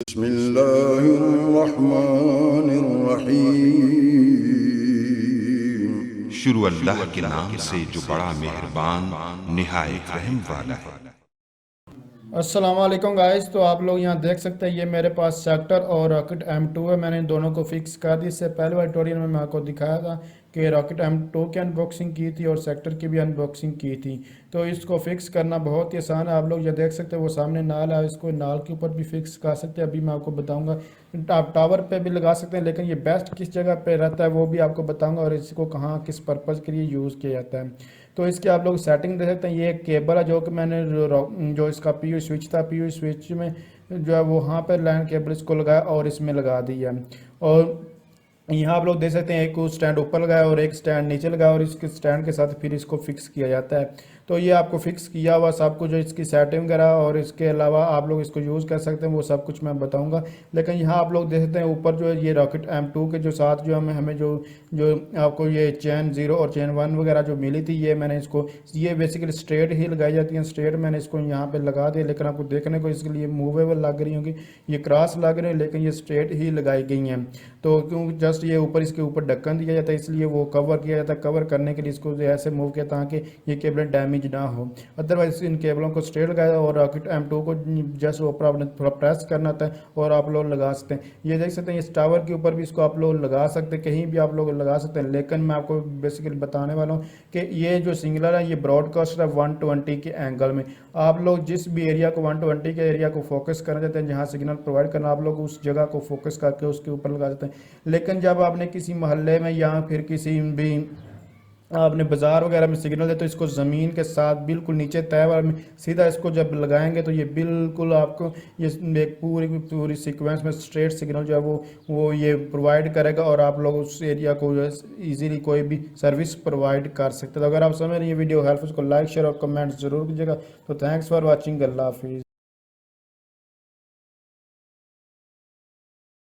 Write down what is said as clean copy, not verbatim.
बिस्मिल्लाहिर्रहमानिर्रहीम। शुरू अल्लाह के नाम से जो बड़ा मेहरबान निहायत रहम वाला है। अस्सलाम वालेकुम गाइस। तो आप लोग यहाँ देख सकते हैं, ये मेरे पास सेक्टर और रॉकेट M2 है। मैंने इन दोनों को फिक्स कर दी। इससे पहले वाले ट्यूटोरियल में मैं आपको दिखाया था कि रॉकेट M2 की अनबॉक्सिंग की थी और सेक्टर की भी अनबॉक्सिंग की थी। तो इसको फिक्स करना बहुत ही आसान है। आप लोग ये देख सकते हैं, वो सामने नाल है, इसको नाल के ऊपर भी फिक्स कर सकते हैं। अभी मैं आपको बताऊँगा। आप टावर पर भी लगा सकते हैं, लेकिन ये बेस्ट किस जगह पर रहता है वो भी आपको बताऊँगा, और इसको कहाँ किस पर्पज़ के लिए यूज़ किया जाता है। तो इसकी आप लोग सेटिंग देख सकते हैं। ये एक केबल है जो कि मैंने जो इसका पीयू स्विच था, पीयू स्विच में जो है वो वहाँ पर लैंड केबल इसको लगाया और इसमें लगा दिया। और यहाँ आप लोग देख सकते हैं, एक स्टैंड ऊपर लगाया और एक स्टैंड नीचे लगाया, और इसके स्टैंड के साथ फिर इसको फिक्स किया जाता है। तो ये आपको फिक्स किया हुआ सब कुछ, जो इसकी सेटिंग वगैरह और इसके अलावा आप लोग इसको यूज़ कर सकते हैं, वो सब कुछ मैं बताऊंगा। लेकिन यहाँ आप लोग देख सकते हैं ऊपर जो है ये रॉकेट M2 के जो साथ जो हमें जो जो आपको ये चेन 0 और चेन 1 वगैरह जो मिली थी, ये मैंने इसको, ये बेसिकली स्ट्रेट ही लगाई जाती हैं। स्ट्रेट मैंने इसको यहाँ पे लगा दिया, लेकिन आपको देखने को इसके लिए मूवेबल लग रही होंगी, ये क्रॉस लग रही है, लेकिन ये स्ट्रेट ही लगाई गई हैं। तो क्यों जस्ट ये ऊपर इसके ऊपर ढक्कन दिया जाता है, इसलिए वो कवर किया जाता है। कवर करने के लिए इसको ऐसे मूव किया ताकि ये केबलें डैमेज ना हो। अदरवाइज इन केबलों को स्ट्रेट लगाया और रॉकेट M2 को जस्ट ऊपर आपने थोड़ा प्रेस करना होता है और आप लोग लगा सकते हैं। ये देख सकते हैं, इस टावर के ऊपर भी इसको आप लोग लगा सकते हैं, कहीं भी आप लोग लगा सकते हैं। लेकिन मैं आपको बेसिकली बताने वाला हूँ कि ये जो सिंगलर है, ये ब्रॉडकास्ट है 120 के एंगल में। आप लोग जिस भी एरिया को 120 के एरिया को फोकस करना चाहते हैं, जहाँ सिग्नल प्रोवाइड करना, आप लोग उस जगह को फोकस करके उसके ऊपर लगा देते हैं। लेकिन जब आपने किसी मोहल्ले में या फिर किसी भी आपने बाज़ार वगैरह में सिग्नल दे, तो इसको ज़मीन के साथ बिल्कुल नीचे तय वाले में सीधा इसको जब लगाएंगे तो ये बिल्कुल आपको ये एक पूरी पूरी सीक्वेंस में स्ट्रेट सिग्नल जो है वो ये प्रोवाइड करेगा, और आप लोग उस एरिया को इजीली कोई भी सर्विस प्रोवाइड कर सकते हैं। तो अगर आप समझ रहे हैं ये वीडियो हेल्प, उसको लाइक शेयर और कमेंट ज़रूर कीजिएगा। तो थैंक्स फॉर वॉचिंग। अल्लाह हाफिज़।